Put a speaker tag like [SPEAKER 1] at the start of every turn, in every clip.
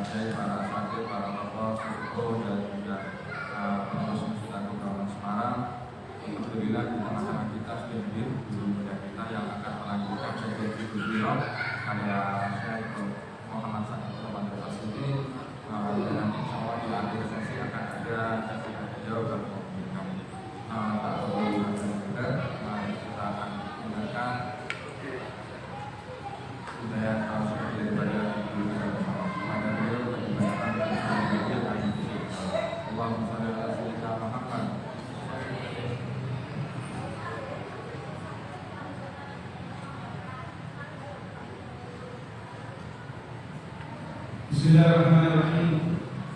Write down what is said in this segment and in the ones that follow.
[SPEAKER 1] kiai, para asatidz, para tokoh, guru dan juga pengurus Masjid Agung Kawasan Semarang. Alhamdulillah di tengah-tengah kita sudah hadir guru muda kita yang akan melanjutkan sesi beliau ada Syekh Muhammad Sanad Al-Fatih. Dan insya Allah di akhir sesi akan ada sesi jawab dan komunikasi. Tak perlu kita akan menggunakan budaya seperti daripada guru kita bersama kepada beliau dan kebanyakan Allahumma shalli ala sayyidina Muhammad.
[SPEAKER 2] Bismillahirrahmanirrahim.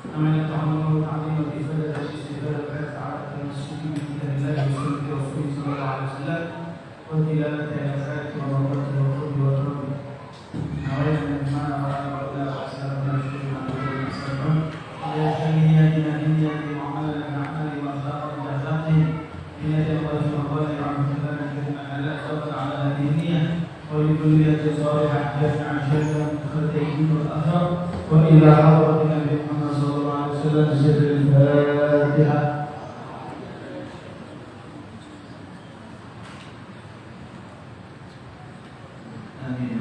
[SPEAKER 2] Namanya ta'amul ta'lim wal ifadah dan istifadah ta'ala al-masjid min kitabillah wa sunnati rasulih sallallahu alaihi wasallam wa tilawati ayat wa rawati wa qurbi wa rabbi. Nawaitu min mana wa ala wa sallam wa shukri wa sallam ya hamiyati nabiyati mu'amalan na'amali wa akhlaqan jazaqin inati Allah subhanahu wa ta'ala ala sabr ala hadiniyah wa likulliyatin salihah jami'an syaitan khatayyin wal athar وإلى حضرة النبي محمد صلى الله عليه وسلم سر الفاتحة. آمين.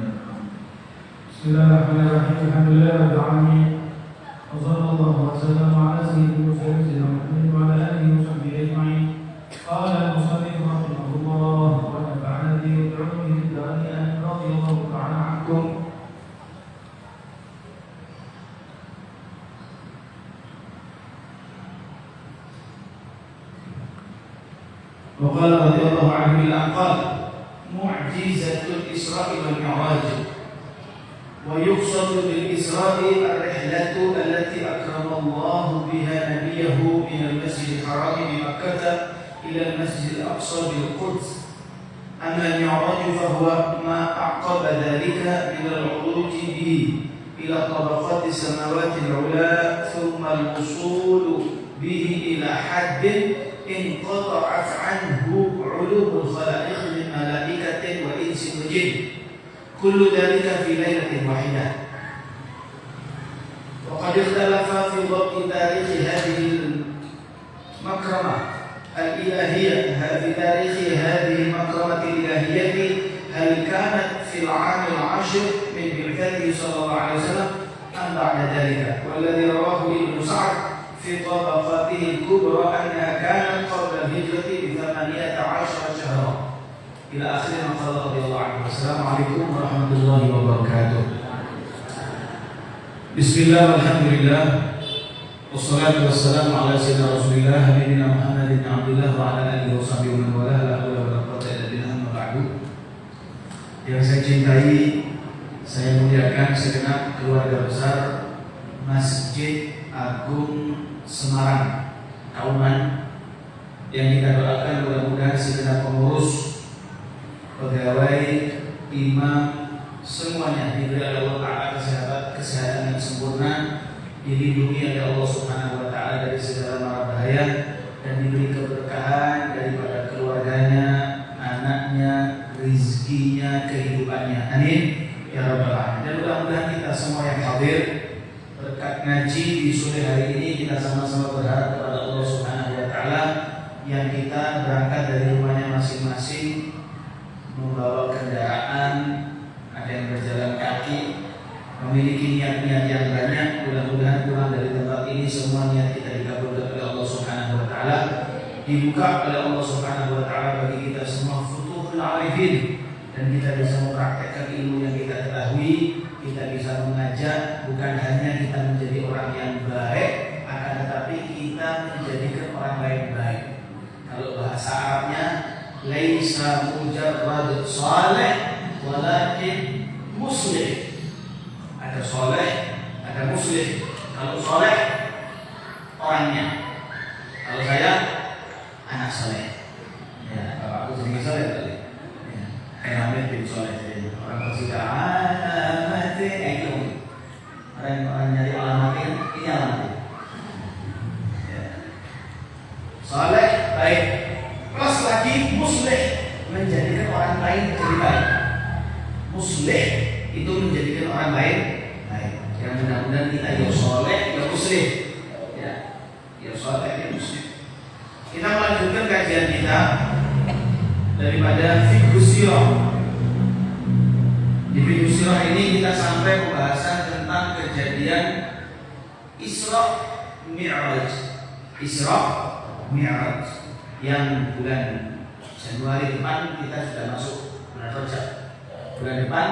[SPEAKER 2] بسم الله الرحمن الرحيم. الحمد لله رب العالمين. وصلى الله وسلم على سيدنا محمد وعلى آله وصحبه أجمعين. قال المصنف رحمه الله ونفعنا به بعلومه الدارين رضي الله تعالى عنكم. وقال رضي الله عنه بالأنقال معجزة الإسراء والمعراج ويقصد بالإسراء الرحلة التي أكرم الله بها نبيه من المسجد الحرام بمكة إلى المسجد الأقصى بالقدس. أما المعراج فهو ما أعقب ذلك من العروج به إلى طبقات السماوات العلى ثم الوصول به إلى حد انقطعت عنه علوم الخلائق من ملائكة وإنس وجن كل ذلك في ليلة واحدة. وقد اختلف في ضبط تاريخ هذه المكرمة الإلهية في تاريخ هذه المكرمة الإلهية هل كانت في العام العاشر من بعثته صلى الله عليه وسلم أم بعد ذلك. والذي رواه ابن سعد في طبقاته الكبرى أنها كانت قبل الهجرة ب18 شهرا إلى آخر ما قال رضي الله عنه. السلام عليكم ورحمة الله وبركاته. بسم الله والحمد لله والصلاة والسلام على سيدنا رسول الله نبينا محمد بن عبد الله وعلى آله وصحبه ومن والاه لا حول ولا قوة إلا بالله أما بعد. Yang saya cintai, saya muliakan segenap keluarga besar Masjid Agung Semarang Kauman, yang kita doakan mudah-mudahan segenap pengurus, pegawai, imam, semuanya diberi oleh Allah Ta'ala kesehatan yang sempurna, dilindungi oleh Allah Subhanahu wa Ta'ala dari segala mara bahaya, dan diberi keberkahan daripada keluarganya, anaknya, rizkinya, kehidupannya. Amin ya rabbal alamin. Dan mudah-mudahan kita semua yang hadir berkat ngaji di sore hari ini, kita sama-sama berharap kepada Allah Subhanahu wa Ta'ala yang kita berangkat dari rumahnya masing-masing, membawa kendaraan, ada yang berjalan kaki, memiliki niat-niat yang banyak. Mudah-mudahan pulang dari tempat ini semua niat kita dikabulkan oleh Allah Subhanahu wa Ta'ala, dibuka oleh Allah Subhanahu wa Ta'ala bagi kita semua futuhul arifin, dan kita bisa mempraktekkan ilmu yang kita ketahui. Kita bisa mengajak, bukan hanya kita menjadi orang yang baik, akan tetapi kita menjadikan orang lain baik. Kalau bahasa Arabnya, laisa mujarrad saleh walakin muslih. Ada soleh, ada muslih. Kalau soleh orangnya, kalau saya anak soleh. Ya, kalau aku sendiri soleh tadi. Amin bin soleh. Orang sudah alamat itu. Orang nyari alamatnya, ini alamatnya. Ya. Soleh baik. Plus lagi muslih, menjadikan orang lain jadi baik. Muslih itu menjadikan orang lain baik. Yang mudah-mudahan kita muslim. Ya soleh ya muslim. Kita melanjutkan kajian kita daripada fiqh sirah. Di fiqh sirah ini kita sampai pembahasan tentang kejadian Isra Mi'raj. Isra Mi'raj yang bulan Januari depan kita sudah masuk bulan Rajab. Bulan depan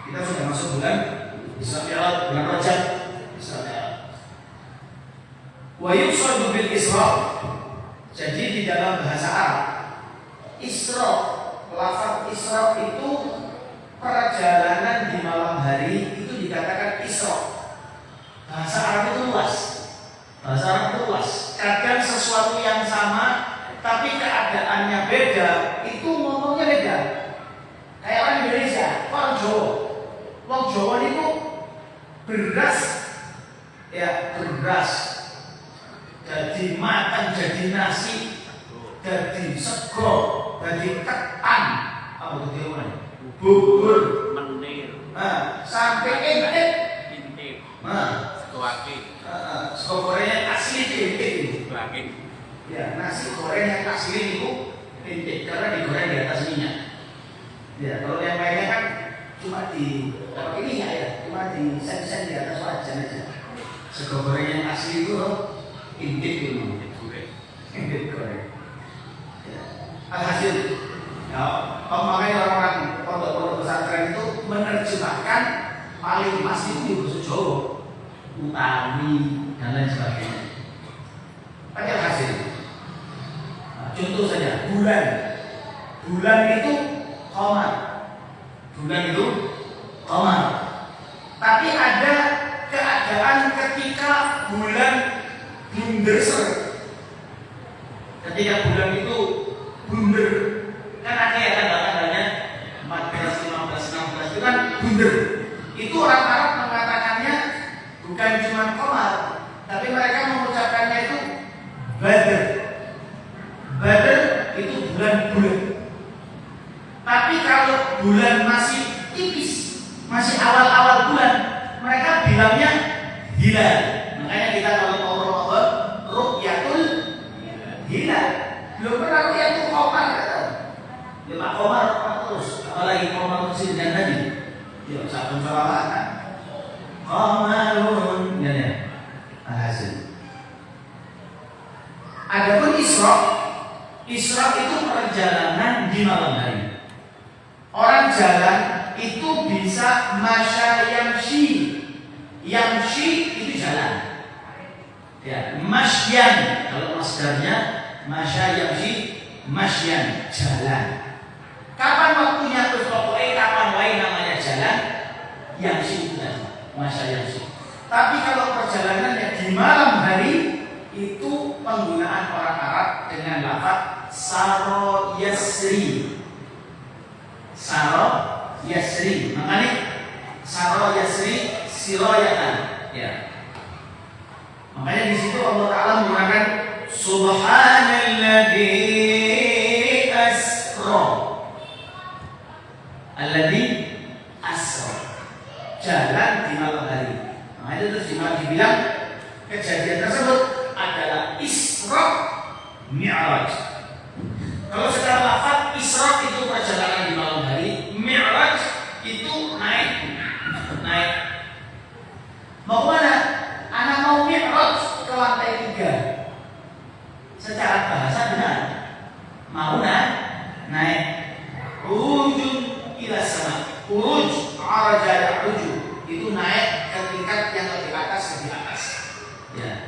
[SPEAKER 2] kita sudah masuk bulan Isra Mi'raj, bulan Rajab. Isra Mi'raj. Wa yuqsadu bil Isra. Jadi di dalam bahasa Arab Isra, lafaz Isra itu perjalanan di malam hari, itu dikatakan Isra. Bahasa Arab itu luas. Bahasa Arab itu luas. Kadang sesuatu yang sama tapi keadaannya beda, itu ngomongnya beda. Kayak orang Indonesia, orang Jawa. Orang Jawa itu beras, ya beras, jadi makan, jadi nasi, jadi sego, jadi ketan, apa itu namanya? Bubur,
[SPEAKER 3] menir,
[SPEAKER 2] sampai intik, sego goreng yang asli itu intik itu. Ya, nasi goreng yang asli itu intik karena digoreng di atas minyak. Ya, kalau yang lainnya kan cuma di minyak ya, cuma di sen-sen di atas wajan aja. Sego goreng yang asli itu intik itu, intik goreng. Ya. Alhasil, ya, makanya orang-orang pondok-pondok pesantren itu menerjemahkan paling pas itu di bahasa Jawa, utami dan lain sebagainya. Pada hasil, contoh saja bulan itu qamar, bulan itu qamar. Tapi ada keadaan ketika bulan bunderser, ketika bulan itu bunder, kan ada ya tanda-tandanya 14, 15, 16 itu kan bunder. Itu orang Arab mengatakannya bukan cuma qamar, tapi mereka mengucapkannya itu badr. Badr itu bulan. Tapi kalau bulan masih tipis, masih awal-awal bulan, mereka bilangnya hilal. Makanya kita kalau mau Ramadan, ru'yatul hilal. Belum pernah ru'yatul qamar kata. Ya Pak Qamar terus, apalagi qamar masih dan Nabi. Ya sabun salawatan. Qamarun ya. Alhasil. Adapun Isra itu perjalanan di malam hari. Orang jalan itu bisa masya yamshi itu jalan. Ya, masyan kalau masdarnya masya yamshi masyan jalan. Kapan waktunya terus kapan wae namanya jalan? Yamshi itu tadi, masya yamshi. Tapi kalau perjalanannya di malam hari itu penggunaan orang Arab dengan lafaz saro yasri. Makanya saro yasri siroyatan. Ya. Makanya di situ Allah Taala menggunakan subhanalladzi asra. Alladzi asra. Jalan di malam hari. Makanya itu dibilang kejadian tersebut adalah Isra Mi'raj. Kalau secara lafaz Isra itu perjalanan di malam hari, Mi'raj itu naik. Mau mana? Anak mau Mi'raj ke lantai 3. Secara bahasa benar. Mau naik. Urujun ila sama. Uruj araja ya'ruju. Itu naik ke tingkat yang lebih atas. Ya.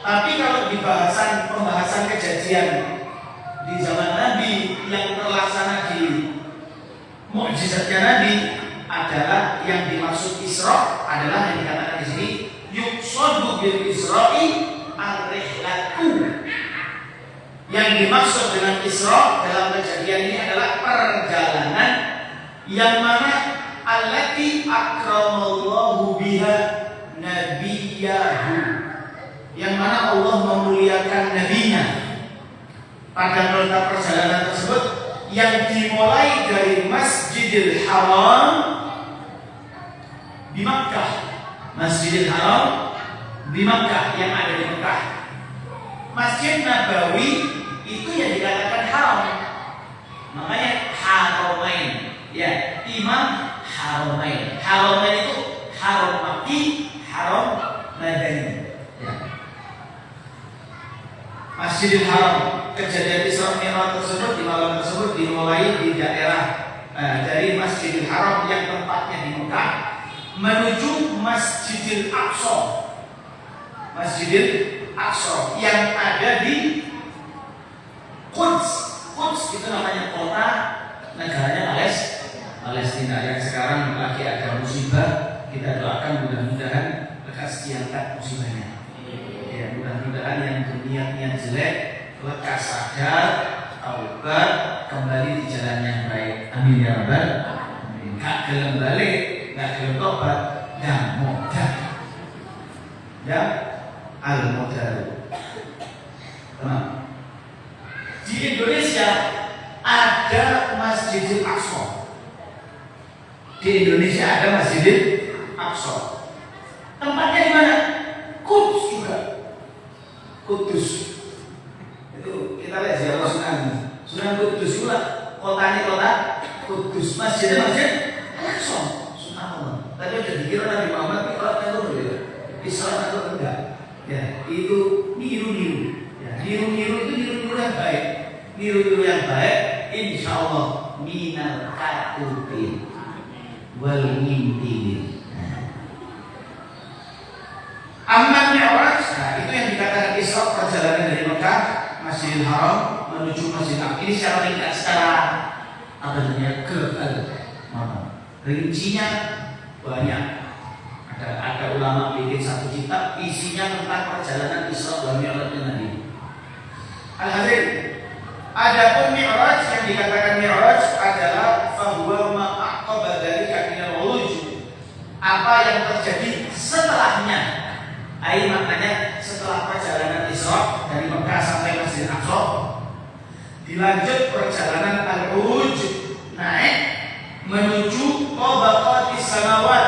[SPEAKER 2] Tapi kalau di pembahasan kejadian di zaman Nabi yang terlaksana di mukjizatnya Nabi adalah yang dimaksud Isra adalah yang dikatakan di sini yuqsadu bil Isra'i ar-rihlatu. Yang dimaksud dengan Isra dalam kejadian ini adalah perjalanan yang mana allati akramallahu biha nabiyahu, yang mana Allah memuliakan nabinya pada perjalanan tersebut yang dimulai dari Masjidil Haram di Makkah, Masjidil Haram di Makkah, yang ada di Makkah. Masjid Nabawi itu yang dikatakan haram, makanya Haramain. Ya, Imam Haramain. Haramain itu haram Makki, haram Madani. Ya. Masjidil Haram, kejadian Isra Mi'raj tersebut di malam tersebut dimulai di daerah dari Masjidil Haram yang tempatnya di Mekah menuju Masjidil Aqsa. Masjidil Aqsa yang ada di Quds. Quds itu namanya kota negaranya Palestina yang sekarang lagi ada musibah. Kita doakan mudah-mudahan lekas diangkat musibahnya. Ya, mudah-mudahan yang berniat-niat jelek lekas sadar, taubat, kembali di jalan yang baik. Amin ya rabbal alamin. Gak gelem balik, gak gelem tobat, dan modal. Ya, al-modal. Di Indonesia ada Masjidil Aqsa. Di Indonesia ada Masjidil Aqsa. Tempatnya di mana? Kudus juga. Kudus. Itu kita lihat siapa Sunan Kudus juga. Kotanya kota Kudus. Masjidnya Masjid Aqsa. Subhanallah. Tapi udah dikira Nabi Muhammad itu Islam atau enggak? Ya, itu niru-niru. Ya, niru-niru itu niru-niru yang baik. Niru-niru yang baik, insya Allah minal katubin wal mimpiin. Amma Mi'raj, nah itu yang dikatakan Isra, perjalanan dari Mekah, Masjidil Haram menuju Masjidil Aqsa. Ini secara ringkas, secara apa namanya, rincinya banyak. Ada ulama bikin satu kitab isinya tentang perjalanan Isra dan Mi'rajnya Nabi. Al-Hadirin, adapun Mi'raj yang dikatakan Mi'raj adalah fahuwa ma'aqaba dzalika minal wuruj. Apa yang terjadi setelahnya. Maknanya setelah perjalanan Isra dari Mekah sampai Masjid Aqsa, dilanjut perjalanan al-uruj, naik menuju tabaqatis samawat,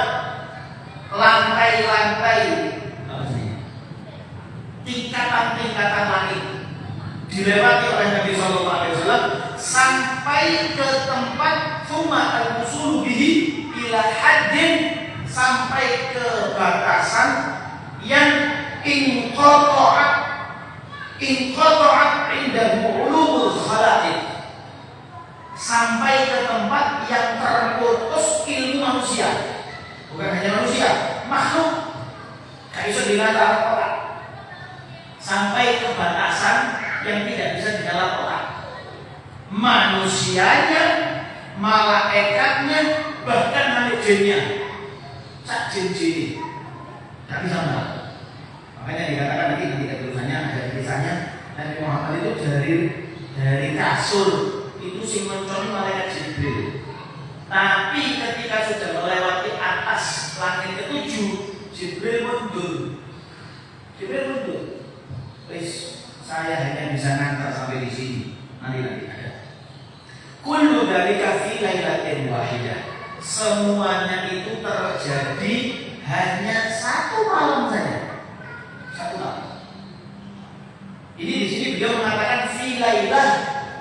[SPEAKER 2] lantai-lantai, tingkatan-tingkatan langit, dilewati oleh Nabi Sallallahu Alaihi Wasallam sampai ke tempat thumma al-wusulu bihi ila haddin, sampai ke batasan yang inqata'at indahu ulumul khalaiq, sampai ke tempat yang terputus ilmu manusia. Bukan hanya manusia, makhluk gak bisa dinalar otak, sampai ke batasan yang tidak bisa dinalar otak. Manusianya, malaikatnya, bahkan makhluk jinnya, sak jin-jin gak bisa menalar. Makanya dikatakan nanti ada tulisannya, ada kisahnya Nabi Muhammad itu dari kasur itu sing mencuri malaikat Jibril. Tapi ketika sudah melewati atas langit ketujuh, Jibril mundur. Wis, saya hanya bisa ngantar sampai di sini. Nanti ada. Kullu dzalika fi lailatin wahidah. Semuanya itu terjadi hanya satu malam saja. Satu malam. Ini di sini beliau mengatakan fi lailah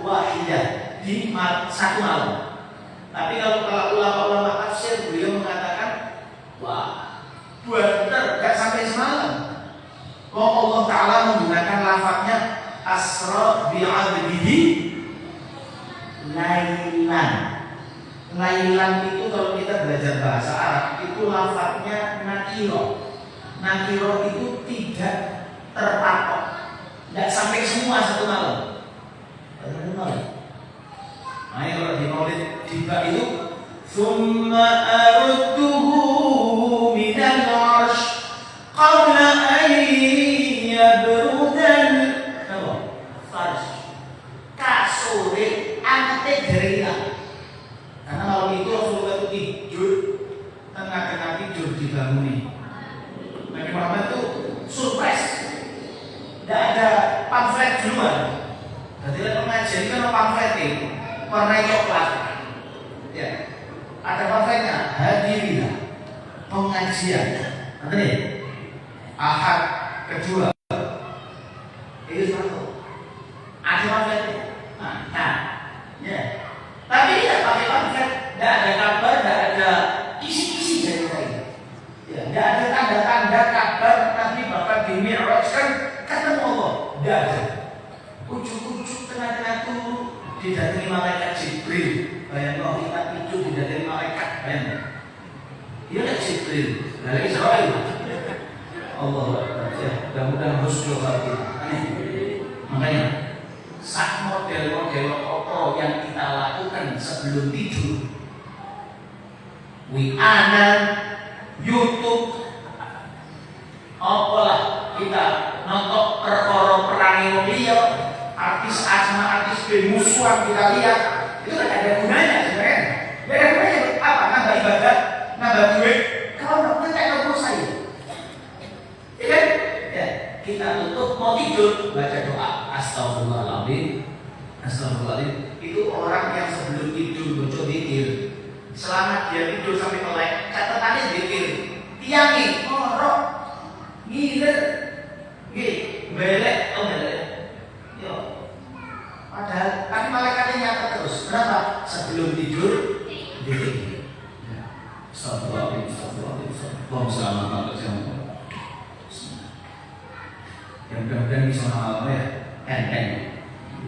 [SPEAKER 2] wahidah, di satu malam. Tapi kalau ulama-ulama tafsir beliau mengatakan, wah, benar, gak sampai semalam. Allah Ta'ala menggunakan lafadznya asra bi'abdihi lailan. Lailan itu kalau kita belajar bahasa Arab itu lafadznya nakiro. Nakiro itu tidak terpatok, gak sampai semua satu malam. Nah, kalau di Maulid tiba itu thumma arudduhu minal 'arsy qabla an yabrudan farsh. Kasure ante gerila. Karena malam itu Rasulullah itu tidur, tengah-tengah tidur dibanguni. Nabi Muhammad itu surprise. Tidak ada pamflet duluan. Jadi pengajian kan pamflet itu warna coklat. Ya, ada pamfletnya, hadirinah. Ahad kedua. Itu satu. Ada pamfletnya. Nah, ya. Tapi tidak pakai pamflet, tidak ada kabar, tidak ada isi-isi dari saya. Ya, tidak ada tanda-tanda kabar Nabi bakal dimi'rajkan ketemu Allah. Tidak ada. Ujuk-ujuk tengah-tengah itu didatangi malaikat Jibril. Bayangkan kita itu didatangi malaikat. Bayangkan. Dia tidak Jibril, dari Israel. Allah ya, mudah-mudahan husnul khatimah. Makanya saat model-model apa yang kita lakukan sebelum tidur, WA, YouTube, apalah kita nonton perkara perangi dia, artis A sama artis B musuhan kita lihat, itu kan ada gunanya sebenarnya. Gak ada gunanya apa? Nambah ibadah, nambah duit. Kalau nggak punya teknologi saya, ya kan? Ya, kita tutup mau tidur baca doa astagfirullahaladzim. Astagfirullahaladzim itu orang yang sebelum tidur bocor dikir. Selama dia tidur sampai melek, catatannya dikir. Tiangi, ngorok, ngiler, belek, belek. Yo, padahal tapi malaikatnya nyata terus. Kenapa? Sebelum tidur dikir. Astagfirullahaladzim, astagfirullahaladzim. Allahumma shalli ala yang benar-benar bisa ngamal ya, enteng.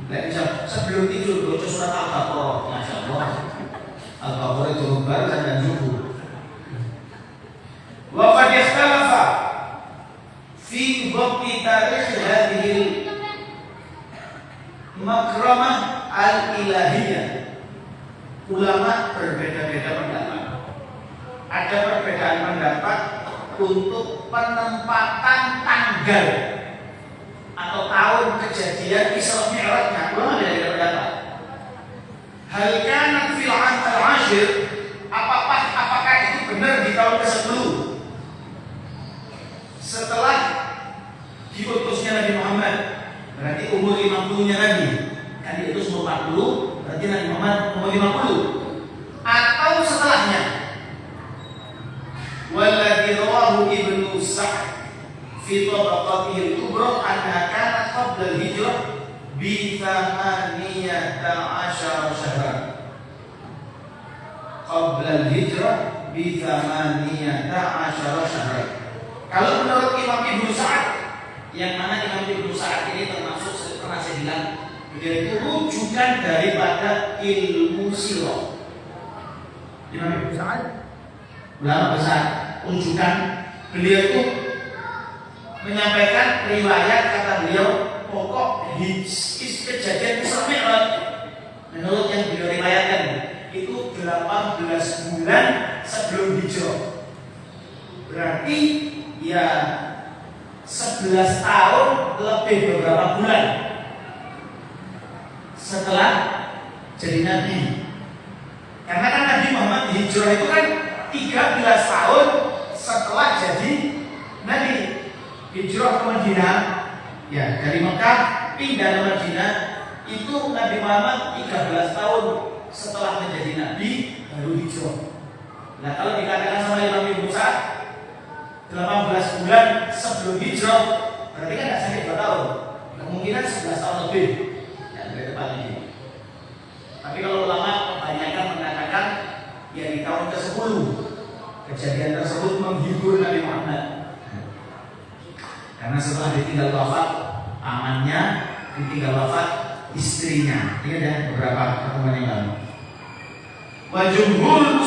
[SPEAKER 2] Tidak bisa sebelum tidur baca surat Al-Baqarah, masya Allah. Al-Baqarah itu lembar dan zuhur. Wa qad ikhtalafa fi dhabti tarikh hadhihi makramah al-ilahiyah. Ulama berbeda-beda pendapat. Ada perbedaan pendapat untuk penempatan tanggal atau tahun kejadian Isra Mi'rajnya. Ulama beda pendapat. Hal kana fil 'am al-'ashir, apakah itu benar di tahun ke-10 setelah diutusnya Nabi Muhammad? Berarti umur 50-nya Nabi. Kan diutus umur 40, berarti Nabi Muhammad umur 50. Atau setelahnya? Walladhi rawahu Ibnu Sa'd fi tabaqatihi al-kubra anna kana qabla al-hijrah bi 18 syahran. Qabla al-hijrah bi 18 syahran. Kalau menurut Imam Ibnu Sa'd, yang mana Imam Ibnu Sa'd ini termasuk pernah saya bilang beliau itu rujukan daripada ilmu sirah. Imam Ibnu Sa'd ulama besar, rujukan beliau itu menyampaikan riwayat, kata beliau pokok kejadian Isra Mi'raj menurut yang beliau riwayatkan itu 18 bulan sebelum hijrah. Berarti ya 11 tahun lebih beberapa bulan setelah jadi Nabi. Karena kan Nabi Muhammad hijrah itu kan 13 tahun setelah jadi Nabi. Hijrah ke Madinah, ya dari Mekah pindah ke Madinah, itu Nabi Muhammad 13 tahun setelah menjadi Nabi baru hijrah. Nah kalau dikatakan sama Imam Ibnu Sa'd 18 bulan sebelum hijrah, berarti kan tidak sampai 2 tahun, kemungkinan 11 tahun lebih yang lebih tepat ini. Tapi kalau ulama kebanyakan mengatakan ya di tahun ke-10 kejadian tersebut menghibur Nabi Muhammad. Karena setelah ditinggal wafat pamannya, ditinggal wafat istrinya. Ini ada beberapa pertemuan yang lalu. Wa jumhurul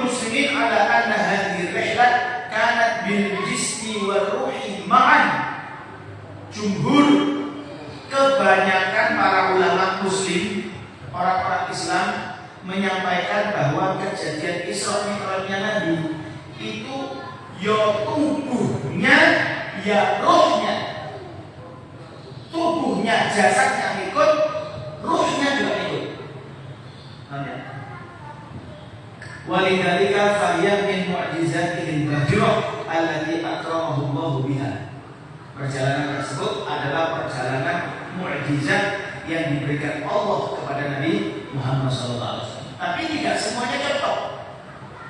[SPEAKER 2] muslimin ala anna hadhihi rihlah kanat bil jismi wal ruhi ma'an. Jumhur, kebanyakan para ulama muslim, orang-orang Islam menyampaikan bahwa kejadian Isra Mi'rajnya Nabi itu ya tubuhnya, ya rohnya. Tubuhnya, jasadnya ikut, rohnya juga ikut. Walidzalika fahiya min mu'jizatihil bahrah allati akramahu Allah biha. Perjalanan tersebut adalah perjalanan mukjizat yang diberikan Allah kepada Nabi Muhammad SAW. Tapi tidak semuanya cocok.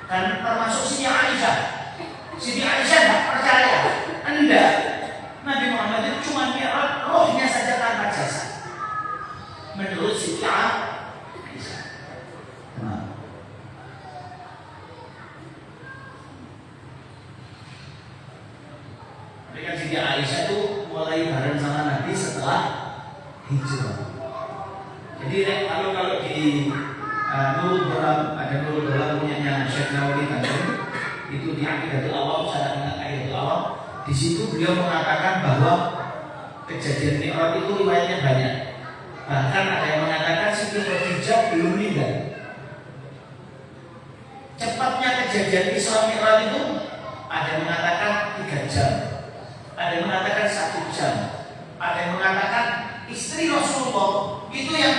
[SPEAKER 2] Dan termasuk Siti Aisyah. Siti Aisyah Mereka Siti Aisyah itu mulai bareng sama Nabi setelah hijrah. Jadi kalau di Nurul Ghalam, ada Nurul Ghalam punya Syekh Nawawi itu di Aqidatul Awam, Syarah Aqidatul Awam. Di situ beliau mengatakan bahwa kejadian Mi'raj itu riwayatnya banyak. Bahkan ada yang mengatakan Siti Khadijah belum meninggal. Cepatnya kejadian Isra Mi'raj itu ada yang mengatakan 3 jam, ada yang mengatakan 1 jam, ada yang mengatakan istri Rasulullah itu yang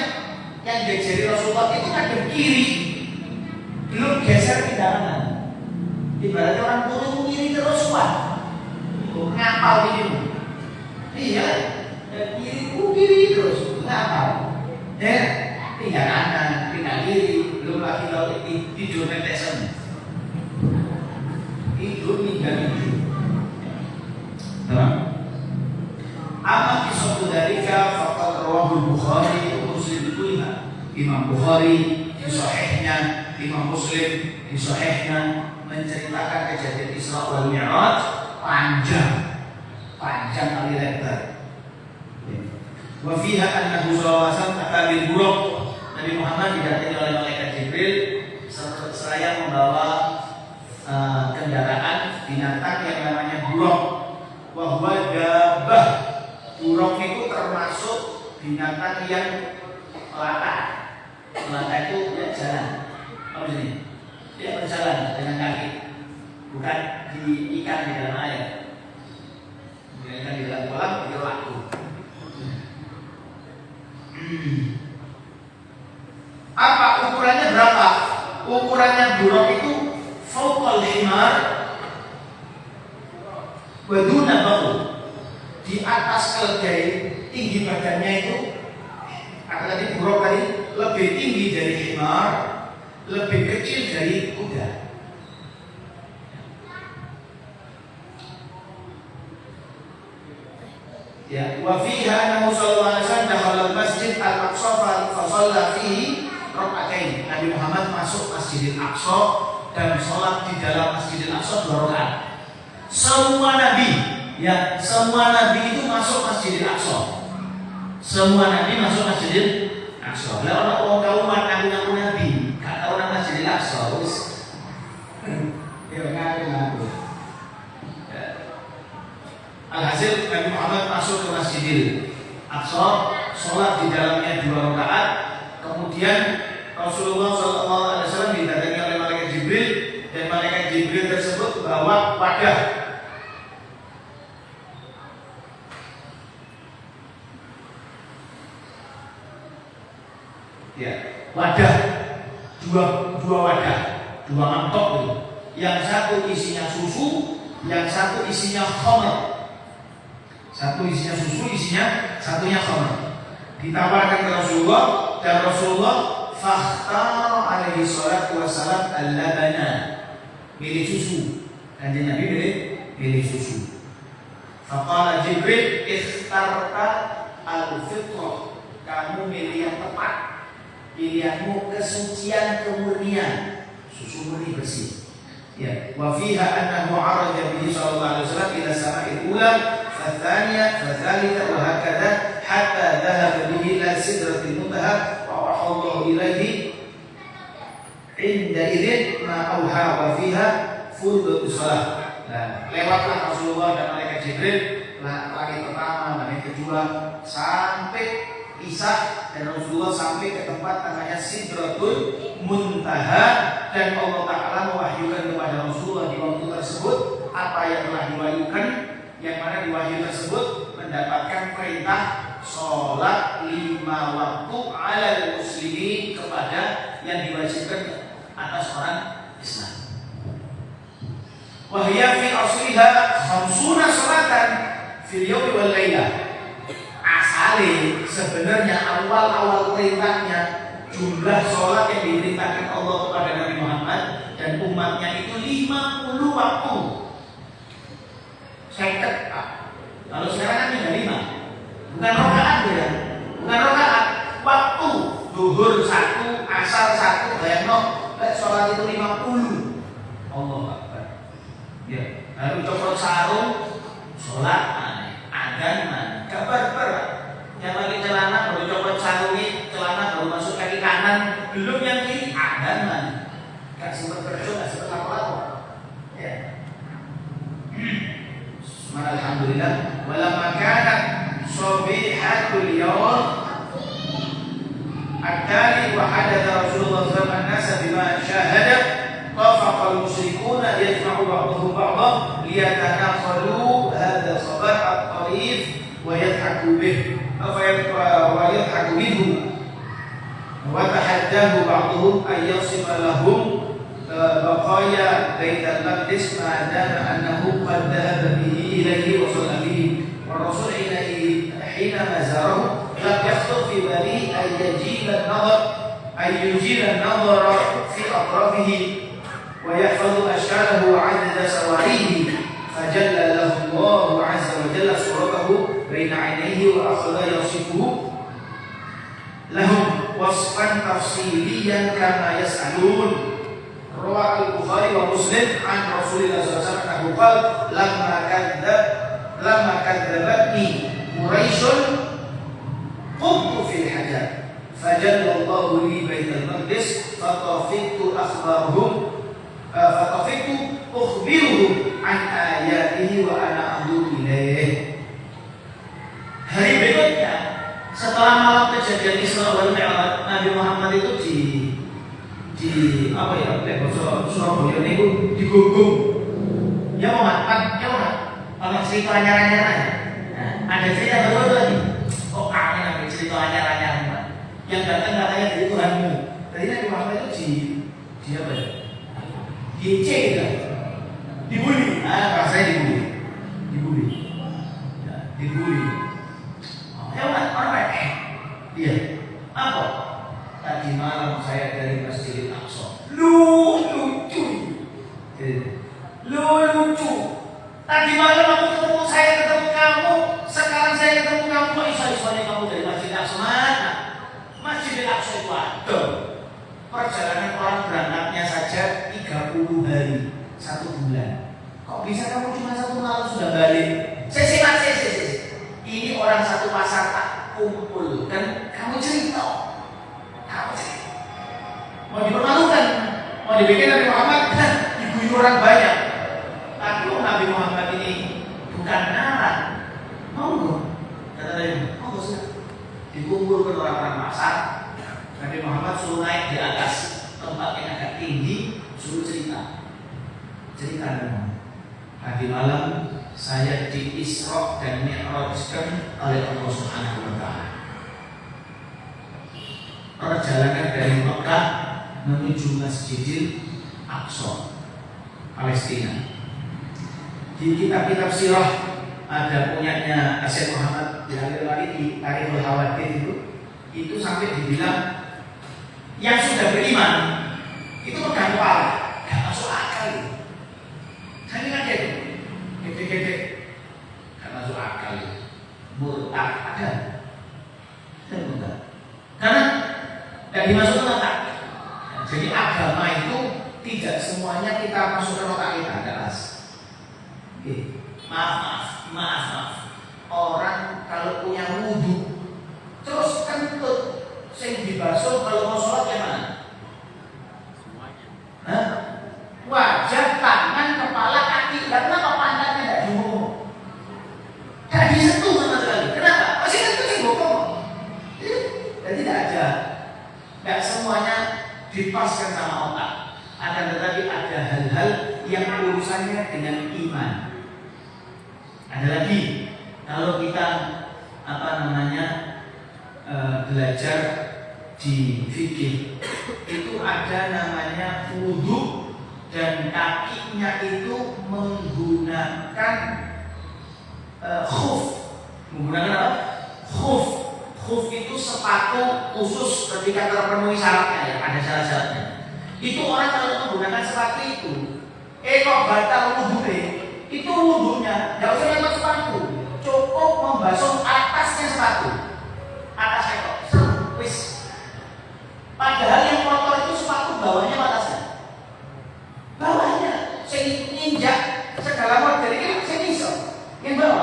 [SPEAKER 2] jejeri Rasulullah itu kan kiri, belum geser ke kanan. Ibaratnya orang turun kiri terus Pak, ngapal ini. Iya, dan kiri terus ngapal. Ya, tinggal kanan, tinggal kiri, belum lagi kalau tidur netesan. Tidur tinggal tidur. Amma kisah dalika faqad rawahu Bukhari wa Muslim kulliha. Imam Bukhari di sahihnya, Imam Muslim di sahihnya menceritakan kejadian Isra wal Mi'raj panjang kali lebar. Wa fiha annahu sallallahu alaihi wasallam ata bil buraq. Nabi Muhammad didatangi oleh malaikat Jibril seraya membawa kendaraan binatang yang namanya buraq. Wa huwa dabbah. Buraq itu termasuk binatang yang melata. Melata itu ya jalan. Apa ini? Dia berjalan dengan kaki, bukan diikat di dalam air. Ikan di dalam kolam dia laku. Apa ukurannya berapa? Ukurannya buraq itu fawqal himar wa duna baqul. Di atas keledai, tinggi badannya itu tadi buraq tadi lebih tinggi dari himar, lebih kecil dari kuda. Ya, wa fiha annahu sallallahu alaihi wasallam dakhala al-masjid al-aqsa fa shalla fihi rak'atain. Nabi Muhammad masuk Masjidil Aqsa dan sholat di dalam Masjidil Aqsa 2 rakaat. Semua nabi, ya, semua nabi itu masuk Masjidil Aqsa. Semua nabi masuk Masjidil Aqsa. Lah orang kaum ngaku nabi, gak tahu nama Masjidil Aqsa wis. Ya ngaku. Alhasil Nabi Muhammad masuk ke Masjidil Aqsa, sholat di dalamnya 2 rakaat. Kemudian Rasulullah SAW didatangi oleh malaikat Jibril, dan malaikat Jibril tersebut bawa wadah. Ya, wadah, dua wadah, 2 mangkok itu. Yang satu isinya susu, yang satu isinya khamr. Satu isinya susu, satunya khamr. Ditawarkan ke Rasulullah, dan Rasulullah fakhtar alaihi salatu wassalam al-labana, milih susu. Dan Nabi milih susu. Faqala Jibril ikhtarta al-fitrah, kamu milih yang tepat. Pilihanmu kesucian, kemurnian, susu murni bersih. Ya, wa fiha annahu araja bihi sallallahu alaihi wasallam ila sama'il ula, fa-tsaniyah, fa-tsalitsah wa hakadha hatta dhahaba bihi ila sidratil muntaha wa wahallahu ilaihi inda idzin ma auha wa fiha furdhu shalah. Nah, lewatlah Rasulullah dan malaikat Jibril langit pertama, langit kedua sampai Isya, dan Rasulullah sampai ke tempat namanya Sidratul Muntaha, dan Allah Ta'ala mewahyukan kepada Rasulullah di waktu tersebut apa yang telah diwahyukan, yang mana di wahyu tersebut mendapatkan perintah sholat 5 waktu alal muslimin, kepada yang diwajibkan atas orang Islam. Wahya fi asliha 50 salatan fil yawmi wal lailah. Asali sebenarnya awal perintahnya jumlah sholat yang diperintahkan Allah kepada Nabi Muhammad dan umatnya itu 50 waktu. Seket. Kalau sekarang kan tinggal 5. Bukan rakaat ya, bukan rakaat. Waktu zuhur 1, asar 1, bayangno sholat itu 50. Allah Akbar. Ya, baru copot sarung sholat adzan kabar yang pakai celana baru copot sarungnya, celana baru masuk kaki kanan, belum yang kiri adzan gak sempat kerja, gak sempat apa-apa ya. Alhamdulillah walamma kanat sabihatul yawm at-tali wa hadatha Rasulullah sallallahu alaihi wasallam bima syahada tafaqa al-musyrikuna yajma'u ba'dhum ba'dhan liyatanaqalu hadha sabah at-tarif wa yadhaku bih wa yadhaku minhu wa tahaddahu ba'dhum ay yasifa lahum baqaya baitul maqdis ma dama annahu qad dhahaba bihi ilayhi wa salla bihi wa rasul ilayhi hina mazarahu lam yakhthur fi bali ay yujila an-nazara fi atrafihi wa yahfazu asharahu 'adada sawarihi fajalla lahu Allah 'azza wa jalla suratahu baina 'ainayhi wa akhadha yasifuhu lahum wasfan tafsiliyan kama yas'alun. Rawahu Al-Bukhari wa Muslim an Rasulillah sallallahu alaihi wasallam lamma kadzabatni Quraisyun qumtu fil hajar fajalla Allahu li baitul maqdis fatafiqtu ukhbiruhum an ayatihi wa ana anzuru ilaih. Hari berikutnya setelah malam kejadian Isra wal Mi'raj, Nabi Muhammad itu di apa ya, Surabaya itu digugum. Ya Muhammad, kalau cerita anyar-anyar ada cerita baru lagi. Oh kangen ada cerita anyar-anyar yang datang katanya dari Tuhanmu. Tadi Nabi Muhammad itu di apa ya? Dicek, dibully. Rasanya dibully. Ya orang iya. Apa? Tadi malam saya dari Masjidil Aqsa. Lucu. Tadi malam aku ketemu kamu. Sekarang saya ketemu kamu. Iso-isonya kamu dari Masjidil Aqsa mana? Masjidil Aqsa itu ada. Perjalanan orang berangkatnya saja 30 hari, 1 bulan. Kok bisa kamu cuma 1 malam sudah balik? Saya. Ini orang satu pasar tak kumpul kan kamu cerita. Mau dipermalukan, mau dibikin Nabi Muhammad diguyu orang banyak. Tapi Nabi Muhammad ini bukan narang. Monggo, kata Nabi, monggo sudah dikumpulkan orang-orang pasar. Nabi Muhammad suruh naik di atas tempat yang agak tinggi, suruh cerita. Tadi malam saya di Isra dan Mi'rajkan oleh Allah Subhanahu wa taala. Perjalanan dari Mekah menuju Masjidil Aqsa, Palestina. Di kitab-kitab sirah ada punyanya Syekh Muhammad bin Ali Al-Wali di Tarikhul Hawadits itu sampai dibilang yang sudah beriman itu pegang kepala, gak masuk akal. Saya kaget, gede-gede, gak masuk akal. Murtad ada, karena gak dimasukkan otak. Jadi agama itu tidak semuanya kita masukkan otak kita, jelas. Maaf. Orang kalau punya wudhu terus kentut, sing dibasuh kalau mau sholat gimana? Wajah, tangan, kepala, kaki. Kenapa pantatnya tidak diumum? Tidak disentuh sama sekali. Kenapa? Masih kentut sih bokong. Dan tidak ada. Tidak semuanya dipaskan sama otak. Akan tetapi ada hal-hal yang urusannya dengan iman. Ada lagi, kalau kita belajar di fikih itu ada namanya wudhu dan kakinya itu menggunakan khuf. Menggunakan apa? Khuf. Khuf itu sepatu khusus ketika terpenuhi syaratnya, ya, ada syarat-syaratnya. Itu orang kalau menggunakan sepatu itu, kok batal wudhunya, itu wudhunya nggak usah lewat sepatu, cukup membasuh atasnya sepatu, atasnya kok, wis. Padahal yang kotor itu sepatu bawahnya atasnya, bawahnya, saya injak segala model ini saya bisa, yang bawah.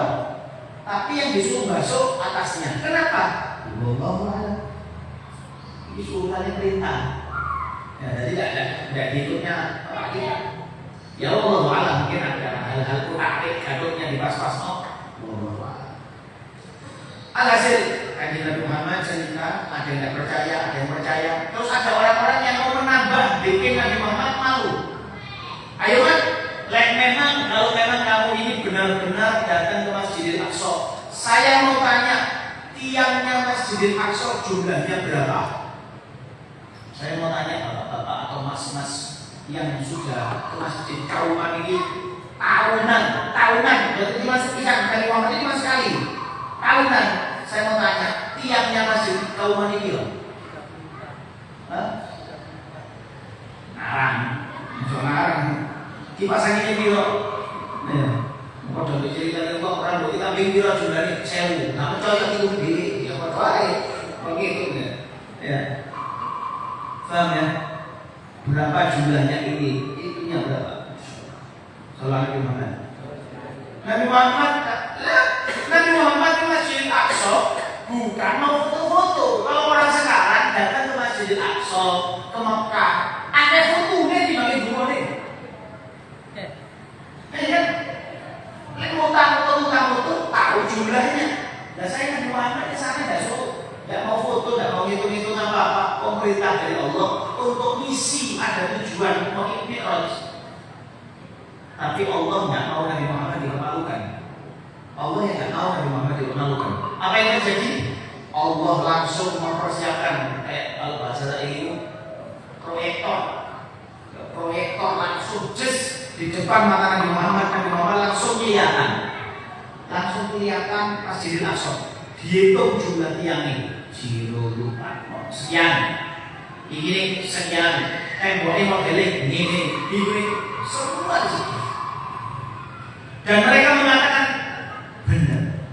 [SPEAKER 2] disuruh masuk atasnya. Kenapa? Allah disuruh kalian perintah. Ya, jadi tidak diikutnya kita. Ya Allah alam, mungkin ada hal-hal kurang kaduknya di pas-pas alhasil Kanjeng Nabi Muhammad cerita, ada yang tidak percaya, ada yang percaya. Terus ada orang-orang yang mau menambah, bikin Nabi Muhammad malu. Ayo kan, kalau memang kamu ini benar-benar datang ke Masjidil Aqsa, saya mau tanya, tiangnya Masjidil Aqsa jumlahnya berapa? Saya mau tanya bapak-bapak atau mas-mas yang sudah ke masjid Kauman ini tahunan, berarti cuma sekian kali Muhammad ini cuma sekali. Tahunan, saya mau tanya, tiangnya masjid Kauman ini loh. Narang. Kipas angin ini loh. Mau udah cerita kok orang kita bimbing jumlahnya 1000. Nah, percaya itu begini, ya begitu ya. Paham ya? Berapa jumlahnya ini? Itunya berapa? Salah Nabi Muhammad. Nabi Muhammad ke Masjidil Aqsa bukan mau foto-foto. Kalau orang sekarang datang ke Masjidil Aqsa, ke Mekah, ada fotonya di balik dua nih. Kan? Mau tahu tahu jumlahnya. Dan saya Nabi Muhammad ke sana tidak mau foto, tidak mau hitung-hitung apa-apa. Pemerintah dari Allah untuk misi ada tujuan mau Mi'raj. Tapi Allah tidak mau Nabi Muhammad dipermalukan. Allah yang tidak mau Nabi Muhammad dipermalukan. Apa yang terjadi? Allah langsung mempersiapkan kayak kalau bahasa ini proyektor langsung di depan mata Nabi Muhammad langsung kelihatan Masjidil Aqsa. Dihitung jumlah tiang ini 0, 4, sekian. Ini sekian. Temboknya modelnya ini semua di situ. Dan mereka mengatakan benar.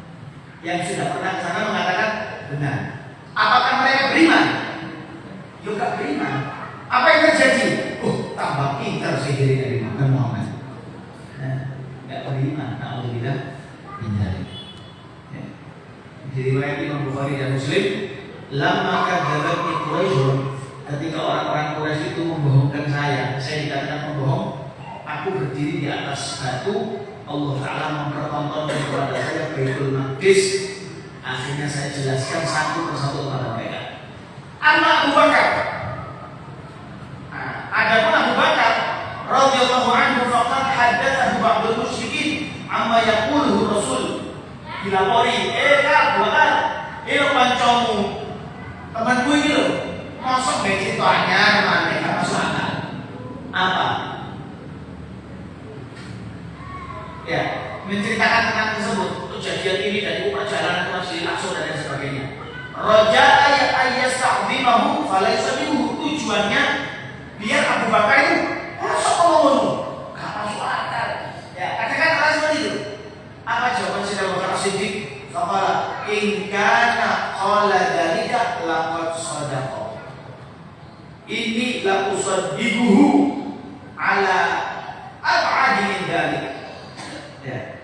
[SPEAKER 2] Yang sudah pernah ke sana mengatakan benar. Apakah mereka beriman? Juga beriman. Apa yang terjadi? Tambah pintar sihir dari Muhammad. Tidak beriman. Alhamdulillah. Benar. Jadi riwayat Imam Bukhari dan Muslim, lama kadzabatni Quraisy, ketika orang-orang Quraisy itu membohongkan saya dikatakan pembohong, aku berdiri di atas batu, Allah Ta'ala mempertontonkan kepada saya Baitul Maqdis. Akhirnya saya jelaskan satu persatu kepada mereka. Abu Bakar. Adapun Abu Bakar radhiyallahu anhu faqad haddatsahu ba'dul musyrikin amma yaquluhu Rasul. Dilapori, Abu Bakar, ini kancamu, temanku ini loh, masuk dari situ anyar, mana gak masuk akal. Apa? Ya, menceritakan tentang tersebut, kejadian ini dari perjalanan ke Masjidil Aqsa dan lain sebagainya. Raja ayyasta'dhimahu falaysa minhu, tujuannya biar Abu Bakar itu masuk ngomong, gak masuk akal. Ya, katakan hal seperti itu. Apa jawaban Sayyidina Abu Bakar As-Siddiq? Faqala in kana qala dzalika laqad shadaqa. Inni la usaddiquhu ala ab'ad min dzalik. Ya.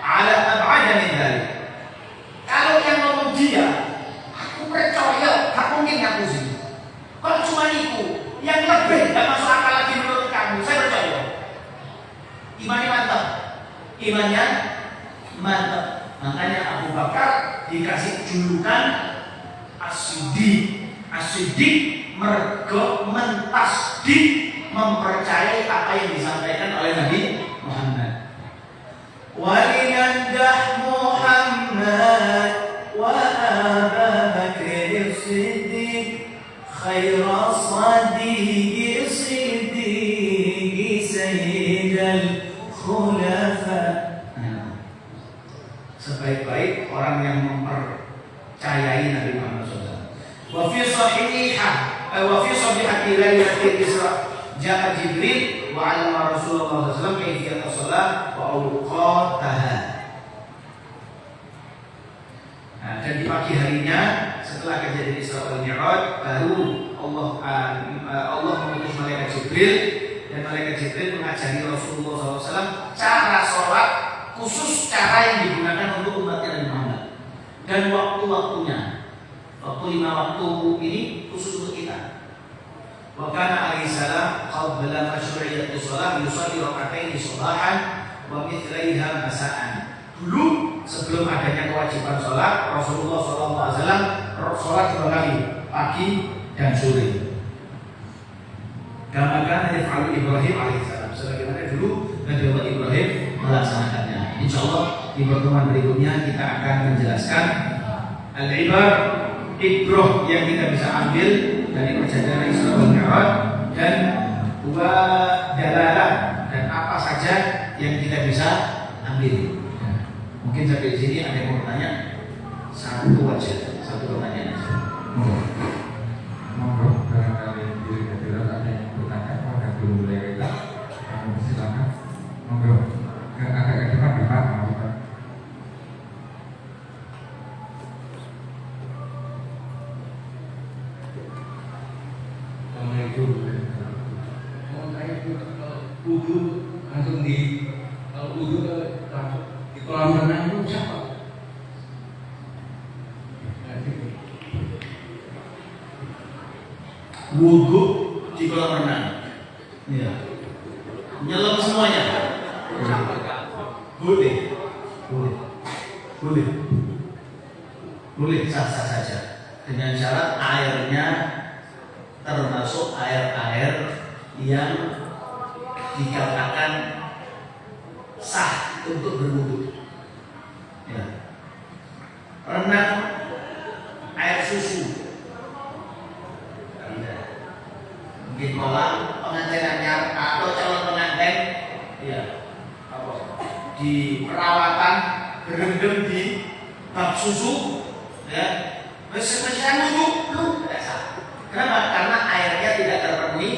[SPEAKER 2] Ala ab'ad min dzalik. Kalau yang ngomong dia, aku percaya, gak mungkin ngaku sih. Kalau cuma itu, yang lebih gak masuk akal lagi menurut kamu, saya percaya. Imannya mantap. Imannya mantap. Makanya Abu Bakar dikasih julukan As-Siddiq mergo mentasdik, mempercayai apa yang disampaikan oleh Nabi Muhammad. Walinandah Muhammad wa Abu Bakar As-Siddiq khairu sadiqi siddiqi sayyidal khulafa. Sebaik-baik orang yang mempercayai Nabi Muhammad SAW. Wa fi sahihati lailatul Isra ja'a Jibril wa 'allama Rasulullah SAW kaifiyat shalah wa awqataha. Dan di pagi harinya setelah kejadian Isra wal Mi'raj baru Allah mengutus malaikat Jibril, dan malaikat Jibril mengajari Rasulullah SAW cara sholat, khusus cara yang digunakan 5 waktu ini khusus untuk kita. Wa kana alaihi salam qabla masyru'iyyati shalah yusalli raka'ataini shabahan wa mithlaiha masa'an. Dulu sebelum adanya kewajiban sholat, Rasulullah SAW sholat 2 kali, pagi dan sore. Kama kana yaf'alu Ibrahim alaihissalam, sebagaimana dulu Nabi Allah Ibrahim melaksanakannya. Insyaallah di pertemuan berikutnya kita akan menjelaskan al-ibar, ibrah yang kita bisa ambil dari perjalanan Isra wal Mi'raj, dan dua dalalah dan apa saja yang kita bisa ambil. Mungkin sampai di sini ada yang mau bertanya, satu pertanyaan aja.
[SPEAKER 1] Monggo, barangkali diri hadirat ada yang bertanya pada guru mulai kita. Silakan. Monggo, agak ke depan ya Pak.
[SPEAKER 3] Assalamualaikum. Mau tanya wudu langsung kalau wudu langsung di kolam renang itu siapa?
[SPEAKER 2] Wudu di kolam renang. Iya. Nyelam semuanya. Boleh sah-sah saja dengan syarat airnya termasuk air-air yang dikatakan sah untuk berwudu. Ya. Renang air susu, mungkin kolam pengantinannya atau calon pengantin, ya, di perawatan berendam di bak susu, ya, mesin wudu belum sah. Kenapa? Karena airnya tidak terpenuhi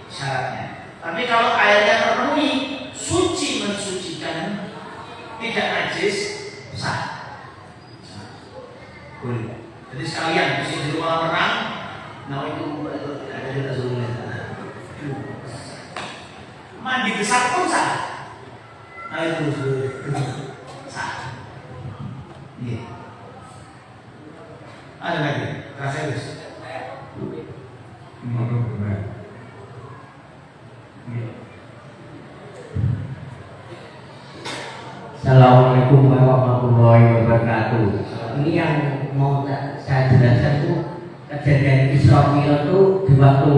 [SPEAKER 2] syaratnya. Tapi kalau airnya terpenuhi, suci mensucikan, tidak najis, sah. Boleh. Jadi sekalian di rumah renang, nah itu ada kita suruh mandi besar pun sah. Nah itu sah. Iya. Ada lagi? Rasa bes.
[SPEAKER 4] Assalamualaikum warahmatullahi wabarakatuh. Ini yang mau saya jelaskan itu kejadian Isra Mi'raj itu di waktu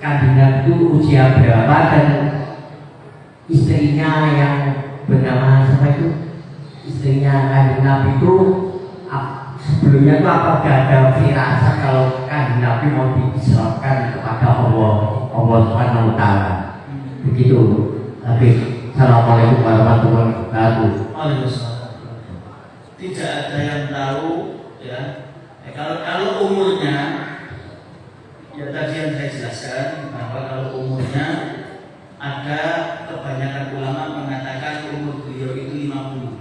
[SPEAKER 4] Kanjeng Nabi itu usia berapa, dan istrinya yang bernama siapa itu, istrinya Kanjeng Nabi itu sebelumnya itu apakah ada firasat kalau Kanjeng Nabi mau diisrakan kepada Allah Subhanahu wa Ta'ala? Begitu. Assalamualaikum warahmatullahi wabarakatuh.
[SPEAKER 2] Tidak ada yang tahu, ya. Kalau umurnya, ya tadi yang saya jelaskan bahwa kalau umurnya ada kebanyakan ulama mengatakan umur beliau itu 50.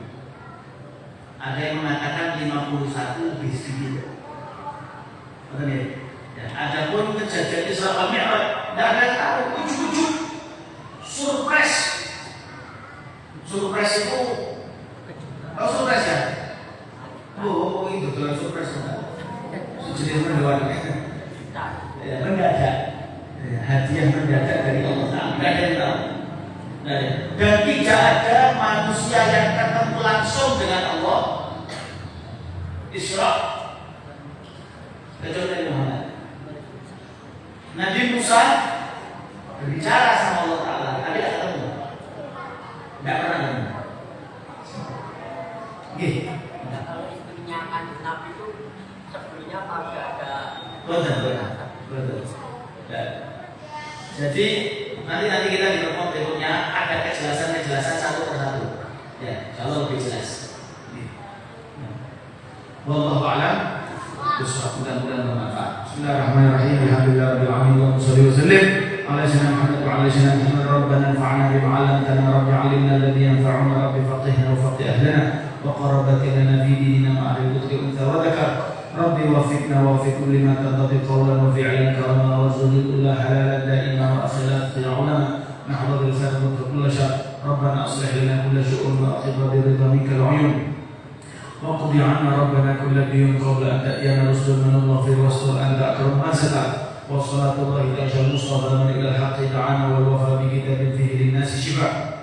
[SPEAKER 2] Ada yang mengatakan 51 lebih sedikit. Betul ya? Ya, adapun kejadian Isra wal Mi'raj tidak ada yang tahu, ujuk-ujuk surprise. Surprise itu, oh surprise ya? Oh itu bukan surprise kan? Sejenis mendoan ya, mendadak, ya, hadiah mendadak dari Allah Ta'ala. Tidak ada yang tahu. Dan tidak ada manusia yang ketemu langsung dengan Allah Isra kecuali Nabi Muhammad. Nabi Musa berbicara sama Allah Ta'ala, tapi tidak ketemu. Tidak pernah ketemu.
[SPEAKER 4] Kalau istrinya Kanjeng Nabi itu sebelumnya pasti ada.
[SPEAKER 2] Betul. Ya. Jadi nanti kita di pertemuan berikutnya ada kejelasan satu persatu. Ya, kalau lebih jelas. Wallahu a'lam. Mudah-mudahan bermanfaat. Bismillahirrahmanirrahim. Alhamdulillahirabbil alamin wa shalli wa sallim ala sayyidina Muhammad wa ala sayyidina Muhammad. Rabbana anfa'na bima 'allamtana rabbi 'allimna alladhi yanfa'una rabbi faqihna wa faqih ahlana wa qarrabat lana fi dinina ma'al qutri untha wa dhakar. Rabbi wafiqna wa fi kulli ma tadabbi qawlan wa fi'lan karama wa zulil halalan da'ima wa akhirat fir'auna nahfadhu lisan wa kullu syar. Rabbana aslih lana kulla syu'un wa akhidna bi ridha minkal 'uyun واقض عنا ربنا كل دين قبل أن تأتينا رسل من الله في واستر أنت أكرم ما سأل والصلاة الله تعالى المصطفى من إلى الحق دعانا والوفاء بكتاب فيه للناس شفاء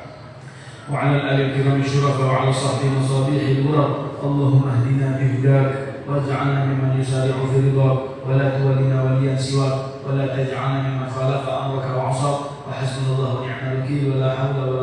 [SPEAKER 2] وعلى الآل الكرام الشرفاء وعلى صحبه مصابيح الغرب اللهم اهدنا بهداك واجعلنا ممن يسارع في رضاك ولا تولنا وليا سواك ولا تجعلنا ممن خالف أمرك وعصاك وحسبنا الله ونعم الوكيل ولا حول ولا